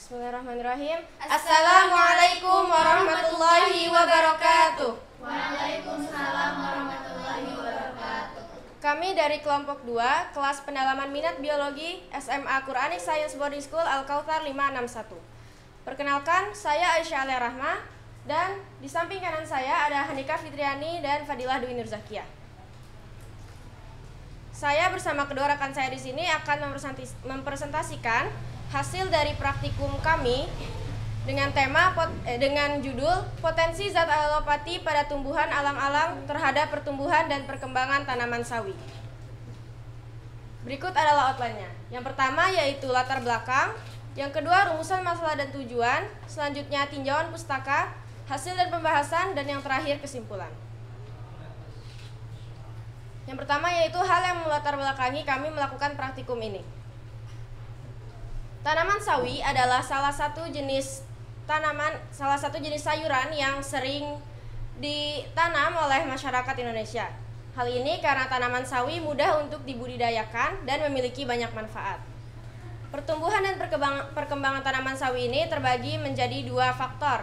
Bismillahirrahmanirrahim. Assalamualaikum warahmatullahi wabarakatuh. Waalaikumsalam warahmatullahi wabarakatuh. Kami dari kelompok 2, kelas pendalaman minat biologi SMA Quranic Science Boarding School Al-Kautsar 561. Perkenalkan, saya Aisyah Alia Rahma dan di samping kanan saya ada Hanika Fitriani dan Fadilah Dwi Nur Zakia. Saya bersama kedua rekan saya di sini akan mempresentasikan hasil dari praktikum kami dengan dengan judul Potensi Zat Alelopati pada Tumbuhan Alang-alang terhadap Pertumbuhan dan Perkembangan Tanaman Sawi. Berikut adalah outline-nya. Yang pertama yaitu latar belakang, yang kedua rumusan masalah dan tujuan, selanjutnya tinjauan pustaka, hasil dan pembahasan, dan yang terakhir kesimpulan. Yang pertama yaitu hal yang melatar belakangi kami melakukan praktikum ini. Tanaman sawi adalah salah satu jenis sayuran yang sering ditanam oleh masyarakat Indonesia. Hal ini karena tanaman sawi mudah untuk dibudidayakan dan memiliki banyak manfaat. Pertumbuhan dan perkembangan tanaman sawi ini terbagi menjadi dua faktor,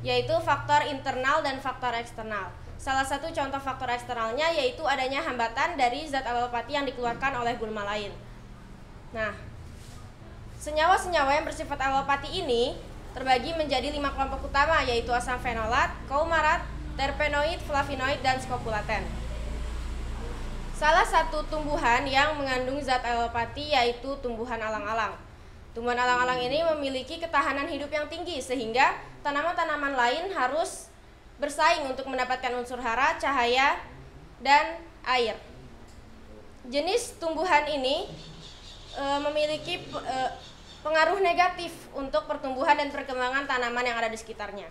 yaitu faktor internal dan faktor eksternal. Salah satu contoh faktor eksternalnya yaitu adanya hambatan dari zat alelopati yang dikeluarkan oleh gulma lain. Nah, senyawa-senyawa yang bersifat alelopati ini terbagi menjadi 5 kelompok utama, yaitu asam fenolat, coumarat, terpenoid, flavonoid, dan skopulaten. Salah satu tumbuhan yang mengandung zat alelopati yaitu tumbuhan alang-alang. Tumbuhan alang-alang ini memiliki ketahanan hidup yang tinggi sehingga tanaman-tanaman lain harus bersaing untuk mendapatkan unsur hara, cahaya, dan air. Jenis tumbuhan ini memiliki pengaruh negatif untuk pertumbuhan dan perkembangan tanaman yang ada di sekitarnya.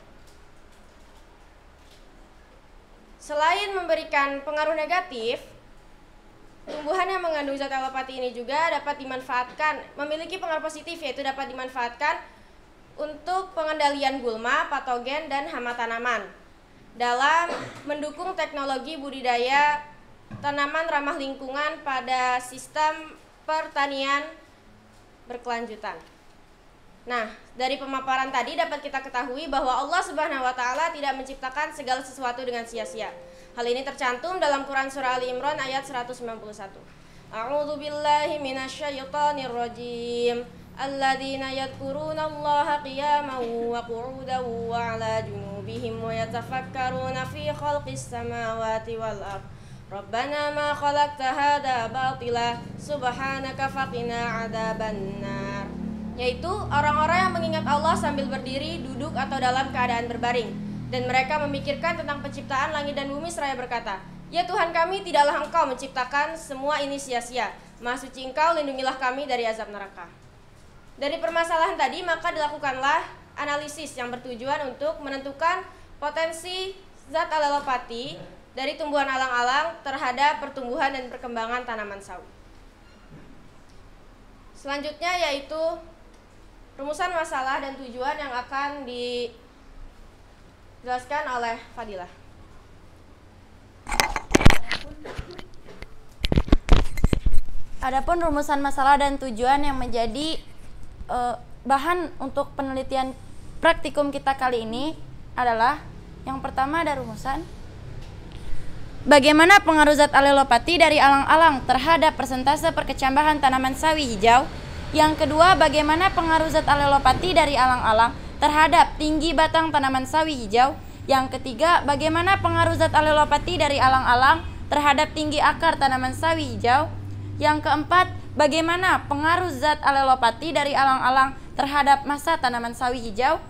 Selain memberikan pengaruh negatif, tumbuhan yang mengandung zat alelopati ini juga dapat dimanfaatkan, memiliki pengaruh positif, yaitu dapat dimanfaatkan untuk pengendalian gulma, patogen, dan hama tanaman dalam mendukung teknologi budidaya tanaman ramah lingkungan pada sistem pertanian berkelanjutan. Nah, dari pemaparan tadi dapat kita ketahui bahwa Allah Subhanahu wa taala tidak menciptakan segala sesuatu dengan sia-sia. Hal ini tercantum dalam Quran surah Ali Imran ayat 191. A'udzu billahi minasyaitonir rajim. Alladzina yadhkurunallaha qiyaman wa qu'udan wa 'ala junubihim wa yatafakkaruna fi khalqis samawati wal ardh. Rabbana ma khalaqta hadza batila subhanaka faqina adzabannar. Yaitu orang-orang yang mengingat Allah sambil berdiri, duduk, atau dalam keadaan berbaring, dan mereka memikirkan tentang penciptaan langit dan bumi seraya berkata, ya Tuhan kami, tidaklah Engkau menciptakan semua ini sia-sia. Maha suci Engkau, lindungilah kami dari azab neraka. Dari permasalahan tadi maka dilakukanlah analisis yang bertujuan untuk menentukan potensi zat alelopati dari tumbuhan alang-alang terhadap pertumbuhan dan perkembangan tanaman sawi. Selanjutnya yaitu rumusan masalah dan tujuan yang akan dijelaskan oleh Fadilah. Adapun rumusan masalah dan tujuan yang menjadi bahan untuk penelitian praktikum kita kali ini adalah yang pertama ada rumusan. Bagaimana pengaruh zat alelopati dari alang-alang terhadap persentase perkecambahan tanaman sawi hijau? Yang kedua, bagaimana pengaruh zat alelopati dari alang-alang terhadap tinggi batang tanaman sawi hijau? Yang ketiga, bagaimana pengaruh zat alelopati dari alang-alang terhadap tinggi akar tanaman sawi hijau? Yang keempat, bagaimana pengaruh zat alelopati dari alang-alang terhadap massa tanaman sawi hijau?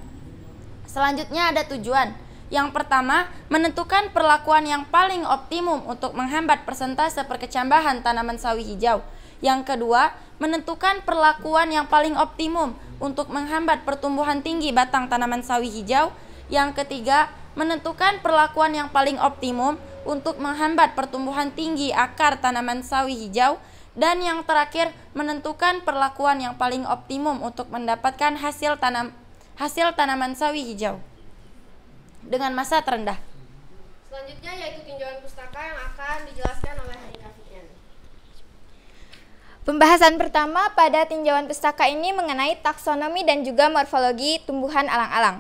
Selanjutnya ada tujuan. Yang pertama, menentukan perlakuan yang paling optimum untuk menghambat persentase perkecambahan tanaman sawi hijau. Yang kedua, menentukan perlakuan yang paling optimum untuk menghambat pertumbuhan tinggi batang tanaman sawi hijau. Yang ketiga, menentukan perlakuan yang paling optimum untuk menghambat pertumbuhan tinggi akar tanaman sawi hijau. Dan yang terakhir, menentukan perlakuan yang paling optimum untuk mendapatkan hasil tanaman sawi hijau dengan massa terendah. Selanjutnya yaitu tinjauan pustaka yang akan dijelaskan oleh Hanika Fitriani. Pembahasan pertama pada tinjauan pustaka ini mengenai taksonomi dan juga morfologi tumbuhan alang-alang.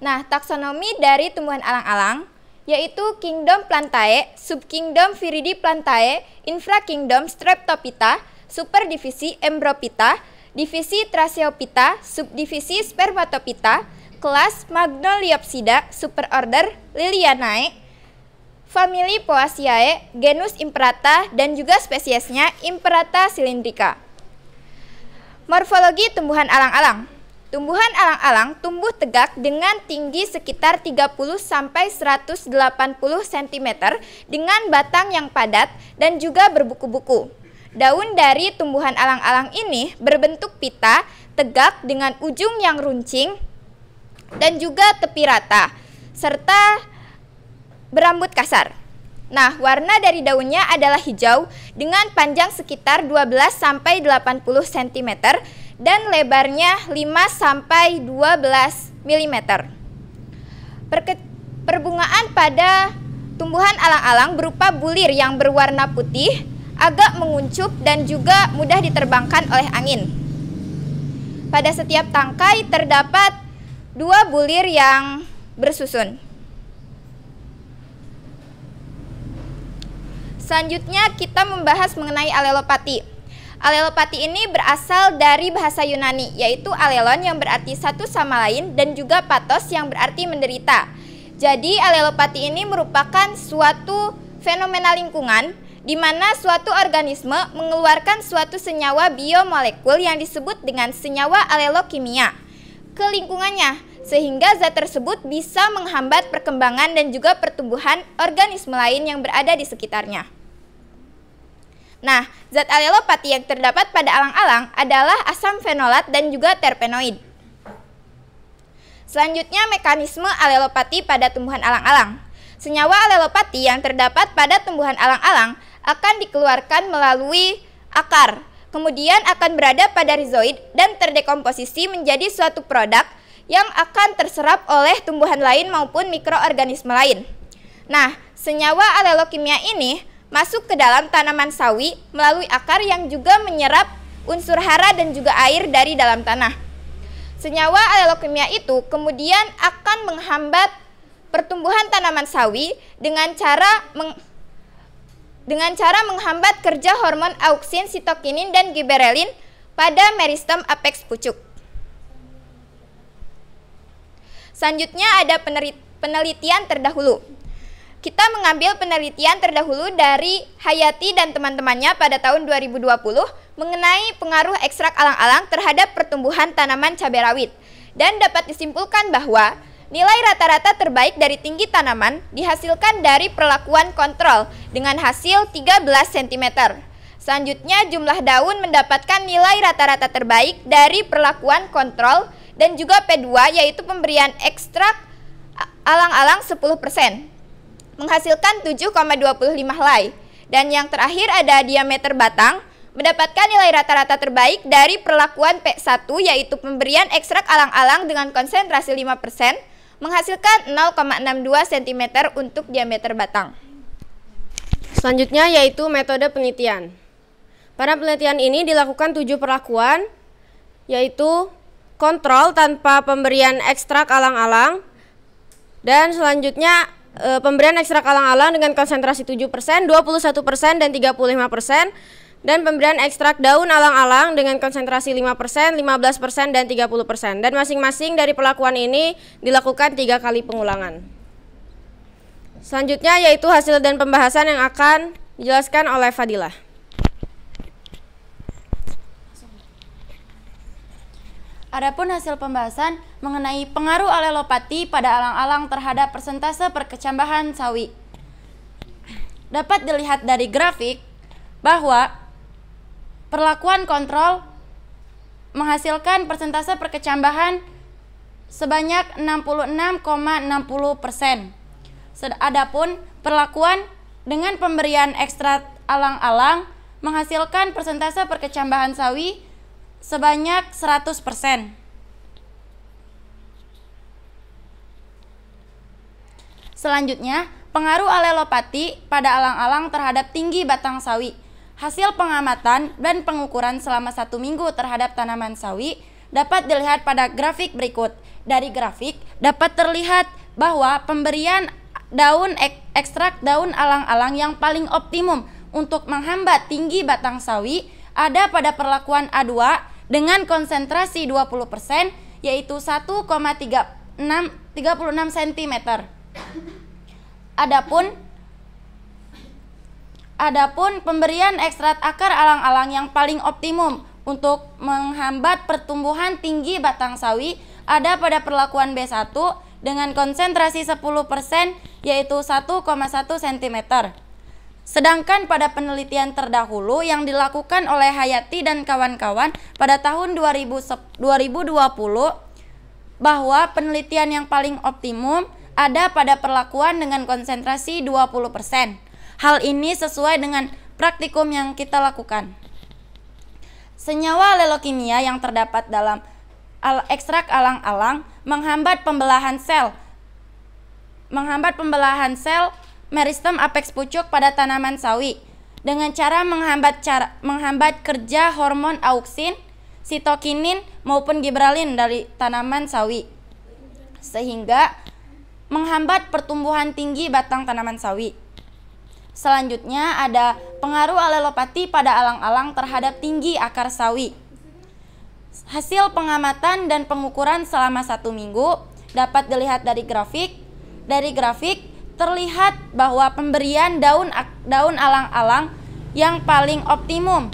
Nah, taksonomi dari tumbuhan alang-alang yaitu Kingdom Plantae, Subkingdom Viridiplantae, Infrakingdom Streptophyta, Superdivisi Embrophyta, Divisi Tracheophyta, Subdivisi Spermatophyta, kelas Magnoliopsida, Superorder Lilianae, famili Poaceae, genus Imperata, dan juga spesiesnya Imperata cylindrica. Morfologi tumbuhan alang-alang. Tumbuhan alang-alang tumbuh tegak dengan tinggi sekitar 30-180 cm dengan batang yang padat dan juga berbuku-buku. Daun dari tumbuhan alang-alang ini berbentuk pita, tegak dengan ujung yang runcing dan juga tepi rata, serta berambut kasar. Nah, warna dari daunnya adalah hijau dengan panjang sekitar 12-80 cm dan lebarnya 5-12 mm. Perbungaan pada tumbuhan alang-alang berupa bulir yang berwarna putih, agak menguncup dan juga mudah diterbangkan oleh angin. Pada setiap tangkai terdapat 2 bulir yang bersusun. Selanjutnya kita membahas mengenai alelopati. Alelopati ini berasal dari bahasa Yunani, yaitu alelon yang berarti satu sama lain dan juga patos yang berarti menderita. Jadi alelopati ini merupakan suatu fenomena lingkungan di mana suatu organisme mengeluarkan suatu senyawa biomolekul yang disebut dengan senyawa alelokimia ke lingkungannya, sehingga zat tersebut bisa menghambat perkembangan dan juga pertumbuhan organisme lain yang berada di sekitarnya. Nah, zat alelopati yang terdapat pada alang-alang adalah asam fenolat dan juga terpenoid. Selanjutnya, mekanisme alelopati pada tumbuhan alang-alang. Senyawa alelopati yang terdapat pada tumbuhan alang-alang akan dikeluarkan melalui akar, kemudian akan berada pada rizoid dan terdekomposisi menjadi suatu produk yang akan terserap oleh tumbuhan lain maupun mikroorganisme lain. Nah, senyawa alelokimia ini masuk ke dalam tanaman sawi melalui akar yang juga menyerap unsur hara dan juga air dari dalam tanah. Senyawa alelokimia itu kemudian akan menghambat pertumbuhan tanaman sawi dengan cara menghambat kerja hormon auksin, sitokinin, dan giberelin pada meristem apex pucuk. Selanjutnya ada penelitian terdahulu. Kita mengambil penelitian terdahulu dari Hayati dan teman-temannya pada tahun 2020 mengenai pengaruh ekstrak alang-alang terhadap pertumbuhan tanaman cabai rawit. Dan dapat disimpulkan bahwa nilai rata-rata terbaik dari tinggi tanaman dihasilkan dari perlakuan kontrol dengan hasil 13 cm. Selanjutnya jumlah daun mendapatkan nilai rata-rata terbaik dari perlakuan kontrol dan juga P2 yaitu pemberian ekstrak alang-alang 10%. Menghasilkan 7,25 helai. Dan yang terakhir ada diameter batang, mendapatkan nilai rata-rata terbaik dari perlakuan P1 yaitu pemberian ekstrak alang-alang dengan konsentrasi 5%, menghasilkan 0,62 cm untuk diameter batang. Selanjutnya yaitu metode penelitian. Pada penelitian ini dilakukan 7 perlakuan, yaitu kontrol tanpa pemberian ekstrak alang-alang, dan selanjutnya pemberian ekstrak alang-alang dengan konsentrasi 7%, 21%, dan 35%, dan pemberian ekstrak daun alang-alang dengan konsentrasi 5%, 15%, dan 30%. Dan masing-masing dari perlakuan ini dilakukan 3 kali pengulangan. Selanjutnya yaitu hasil dan pembahasan yang akan dijelaskan oleh Fadilah. Adapun hasil pembahasan mengenai pengaruh alelopati pada alang-alang terhadap persentase perkecambahan sawi. Dapat dilihat dari grafik bahwa perlakuan kontrol menghasilkan persentase perkecambahan sebanyak 66,60%. Adapun perlakuan dengan pemberian ekstrak alang-alang menghasilkan persentase perkecambahan sawi sebanyak 100%. Selanjutnya, pengaruh alelopati pada alang-alang terhadap tinggi batang sawi. Hasil pengamatan dan pengukuran selama 1 minggu terhadap tanaman sawi dapat dilihat pada grafik berikut. Dari grafik dapat terlihat bahwa pemberian ekstrak daun alang-alang yang paling optimum untuk menghambat tinggi batang sawi ada pada perlakuan A2 dengan konsentrasi 20%, yaitu 1,36 cm. Adapun pemberian ekstrak akar alang-alang yang paling optimum untuk menghambat pertumbuhan tinggi batang sawi ada pada perlakuan B1 dengan konsentrasi 10%, yaitu 1,1 cm. Sedangkan pada penelitian terdahulu yang dilakukan oleh Hayati dan kawan-kawan pada tahun 2020, bahwa penelitian yang paling optimum ada pada perlakuan dengan konsentrasi 20%. Hal ini sesuai dengan praktikum yang kita lakukan. Senyawa lelokimia yang terdapat dalam ekstrak alang-alang menghambat pembelahan sel meristem apex pucuk pada tanaman sawi dengan cara menghambat kerja hormon auksin, sitokinin maupun gibralin dari tanaman sawi, sehingga menghambat pertumbuhan tinggi batang tanaman sawi. Selanjutnya ada pengaruh alelopati pada alang-alang terhadap tinggi akar sawi. Hasil pengamatan dan pengukuran selama 1 minggu dapat dilihat dari grafik. Dari grafik terlihat bahwa pemberian daun alang-alang yang paling optimum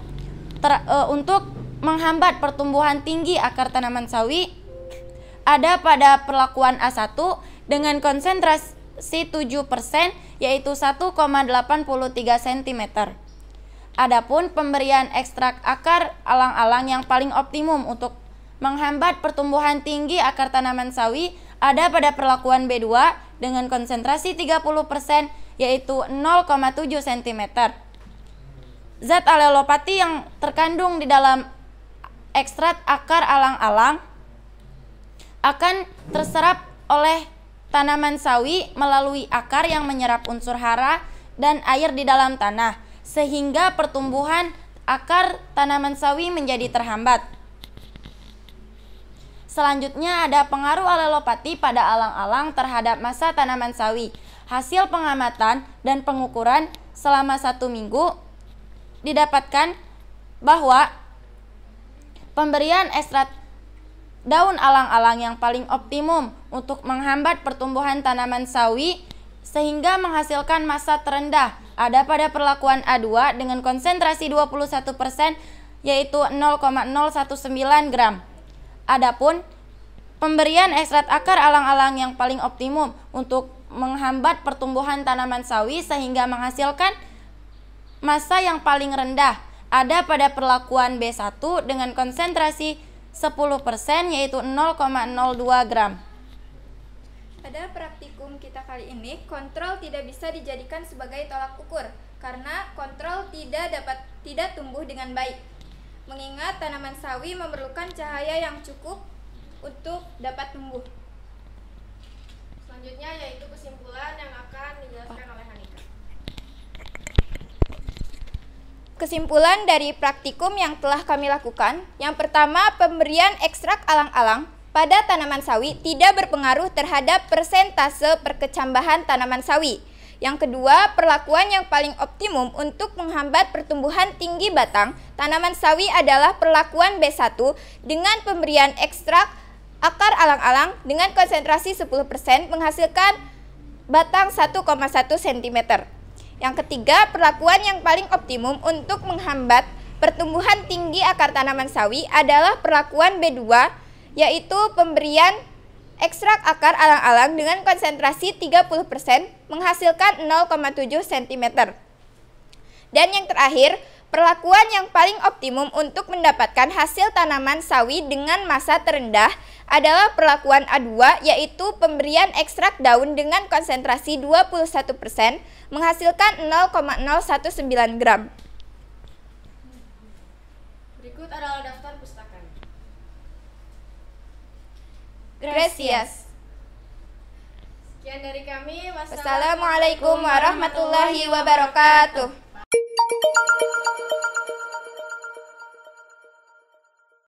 untuk menghambat pertumbuhan tinggi akar tanaman sawi ada pada perlakuan A1 dengan konsentrasi 7%, yaitu 1,83 cm. Adapun pemberian ekstrak akar alang-alang yang paling optimum untuk menghambat pertumbuhan tinggi akar tanaman sawi ada pada perlakuan B2 dengan konsentrasi 30%, yaitu 0,7 cm. Zat alelopati yang terkandung di dalam ekstrak akar alang-alang akan terserap oleh tanaman sawi melalui akar yang menyerap unsur hara dan air di dalam tanah, sehingga pertumbuhan akar tanaman sawi menjadi terhambat. Selanjutnya ada pengaruh alelopati pada alang-alang terhadap massa tanaman sawi. Hasil pengamatan dan pengukuran selama 1 minggu didapatkan bahwa pemberian ekstrak daun alang-alang yang paling optimum untuk menghambat pertumbuhan tanaman sawi sehingga menghasilkan massa terendah ada pada perlakuan A2 dengan konsentrasi 21%, yaitu 0,019 gram. Adapun pemberian ekstrak akar alang-alang yang paling optimum untuk menghambat pertumbuhan tanaman sawi sehingga menghasilkan massa yang paling rendah ada pada perlakuan B1 dengan konsentrasi 10%, yaitu 0,02 gram. Pada praktikum kita kali ini, kontrol tidak bisa dijadikan sebagai tolak ukur karena kontrol tidak tumbuh dengan baik. Mengingat tanaman sawi memerlukan cahaya yang cukup untuk dapat tumbuh. Selanjutnya yaitu kesimpulan yang akan dijelaskan oleh Hanika. Kesimpulan dari praktikum yang telah kami lakukan, yang pertama, pemberian ekstrak alang-alang pada tanaman sawi tidak berpengaruh terhadap persentase perkecambahan tanaman sawi. Yang kedua, perlakuan yang paling optimum untuk menghambat pertumbuhan tinggi batang tanaman sawi adalah perlakuan B1 dengan pemberian ekstrak akar alang-alang dengan konsentrasi 10% menghasilkan batang 1,1 cm. Yang ketiga, perlakuan yang paling optimum untuk menghambat pertumbuhan tinggi akar tanaman sawi adalah perlakuan B2, yaitu pemberian ekstrak akar alang-alang dengan konsentrasi 30% menghasilkan 0,7 cm. Dan yang terakhir, perlakuan yang paling optimum untuk mendapatkan hasil tanaman sawi dengan massa terendah adalah perlakuan A2, yaitu pemberian ekstrak daun dengan konsentrasi 21% menghasilkan 0,019 gram. Berikut adalah daftar pustaka. Gracias. Sekian dari kami. Wassalamualaikum warahmatullahi wabarakatuh.